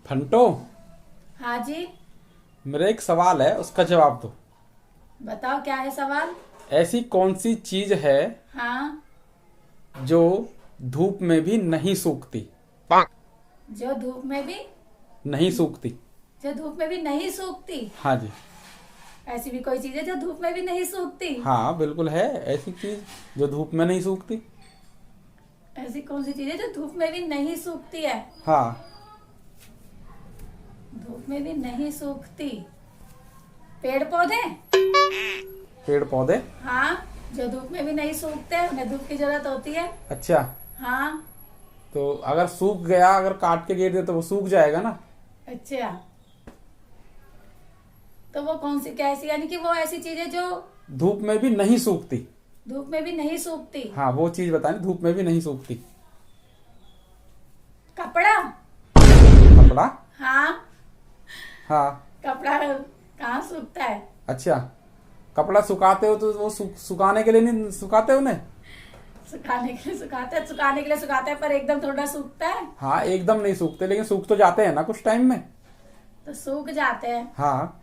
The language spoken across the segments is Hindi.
फंटो, हाँ जी। मेरा एक सवाल है, उसका जवाब दो। बताओ क्या है सवाल। ऐसी कौन सी चीज है हाँ। जो धूप में भी नहीं सूखती? जो धूप में भी नहीं सूखती। जो धूप में भी नहीं सूखती। हाँ जी। ऐसी भी कोई चीज है जो धूप में भी नहीं सूखती? हाँ बिल्कुल है ऐसी चीज जो धूप में नहीं सूखती। ऐसी कौन सी चीज है जो धूप में भी नहीं सूखती है? हाँ। धूप में भी नहीं सूखती। पेड़ पौधे। पेड़ पौधे। हाँ, जो धूप में भी नहीं सूखते, उन्हें धूप की जरूरत होती है। अच्छा, हाँ। तो अगर सूख गया, अगर काट के गिर दे तो वो सूख जाएगा ना। अच्छा, तो वो कौन सी कैसी, यानी कि वो ऐसी चीज है जो धूप में भी नहीं सूखती। धूप में भी नहीं सूखती। हाँ, वो चीज बतानी धूप में भी नहीं सूखती। कपड़ा। कपड़ा। हाँ। हाँ। कपड़ा कहाँ सूखता है? अच्छा, कपड़ा सुखाते हो तो वो सुखाने के लिए नहीं सुखाते उन्हें? सुखाने के लिए सुखाते हैं, पर एकदम थोड़ा सूखता है। हाँ, एकदम नहीं सूखते, लेकिन सूख तो जाते हैं ना कुछ टाइम में। तो सूख जाते हैं। हाँ,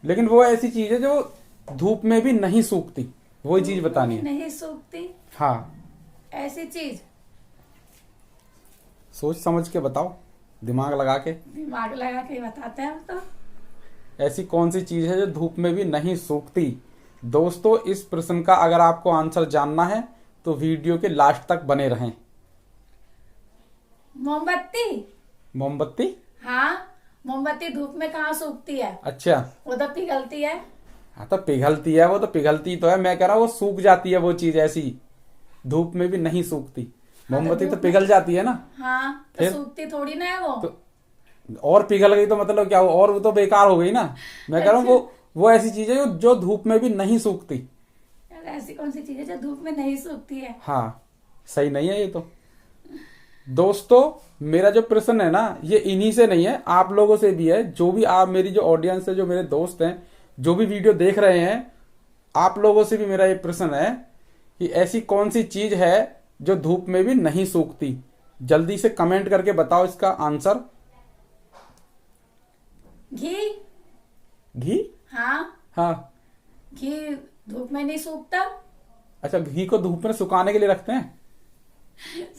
लेकिन वो ऐसी चीज है जो धूप में भी नहीं सूखती, वही चीज बतानी है। नहीं सूखती। हाँ, ऐसी चीज सोच समझ के बताओ, दिमाग लगा के। दिमाग लगा के बताते हैं हम तो। ऐसी कौन सी चीज है जो धूप में भी नहीं सूखती? दोस्तों, इस प्रश्न का अगर आपको आंसर जानना है तो वीडियो के लास्ट तक बने रहें। मोमबत्ती। मोमबत्ती। हाँ, मोमबत्ती धूप में कहाँ सूखती है? अच्छा। वो तो पिघलती है। हाँ, तो पिघलती है, वो तो पिघलती तो है, मैं कह रहा हूँ वो सूख जाती है, वो चीज ऐसी धूप में भी नहीं सूखती। मोमबत्ती तो पिघल जाती है ना। हाँ, तो फिर सूखती थोड़ी ना है वो। तो और पिघल गई तो मतलब क्या, और वो तो बेकार हो गई ना। मैं कह रहा हूँ वो ऐसी चीज है जो धूप में भी नहीं सूखती। यार, ऐसी कौन सी चीज है जो धूप में नहीं सूखती है? हाँ, सही नहीं है ये तो। दोस्तों, मेरा जो प्रश्न है ना, ये इन्हीं से नहीं है, आप लोगों से भी है। जो भी आप, मेरी जो ऑडियंस है, जो मेरे दोस्त हैं, जो भी वीडियो देख रहे हैं, आप लोगों से भी मेरा ये प्रश्न है कि ऐसी कौन सी चीज है जो धूप में भी नहीं सूखती? जल्दी से कमेंट करके बताओ इसका आंसर। घी। घी। हाँ, हाँ। घी धूप में नहीं सूखता। अच्छा, घी को धूप में सुखाने के लिए रखते हैं?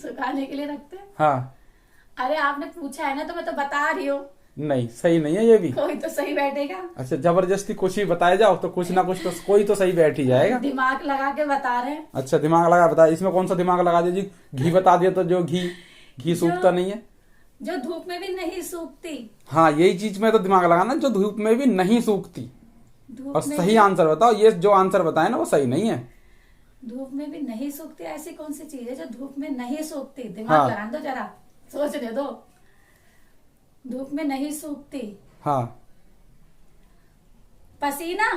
सुखाने के लिए रखते हैं। हाँ। अरे आपने पूछा है ना, तो मैं तो बता रही हूँ। नहीं, सही नहीं है ये भी। कोई तो सही बैठेगा। अच्छा, जबरदस्ती कुछ भी बताया जाओ तो कुछ ना कुछ तो कोई तो सही बैठ ही जाएगा। दिमाग लगा के बता रहे हैं। अच्छा, दिमाग लगा बता, इसमें कौन सा दिमाग लगा दिया जी? घी बता दिया तो जो घी सूखता नहीं है। जो धूप में भी नहीं सूखती। हाँ, यही चीज में तो दिमाग लगाना, जो धूप में भी नहीं सूखती। धूप और में सही आंसर बताओ, ये जो आंसर बताए ना वो सही नहीं है। धूप में भी नहीं सूखती, ऐसी कौन सी चीज है जो धूप में नहीं सूखती? हाँ। दिमाग लगाने दो जरा, सोचने दो। धूप में नहीं सूखती। हाँ। पसीना।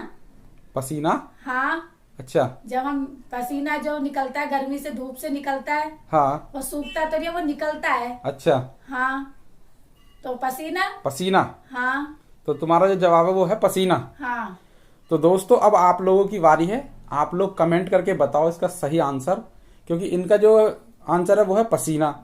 पसीना। हाँ, अच्छा। जब हम पसीना जो निकलता है गर्मी से, धूप से निकलता है, हाँ। वो सूखता तो नहीं है, वो निकलता है। अच्छा। हाँ, तो पसीना। पसीना। हाँ। तो तुम्हारा जो जवाब है वो है पसीना। हाँ। तो दोस्तों, अब आप लोगों की बारी है। आप लोग कमेंट करके बताओ इसका सही आंसर, क्योंकि इनका जो आंसर है वो है पसीना।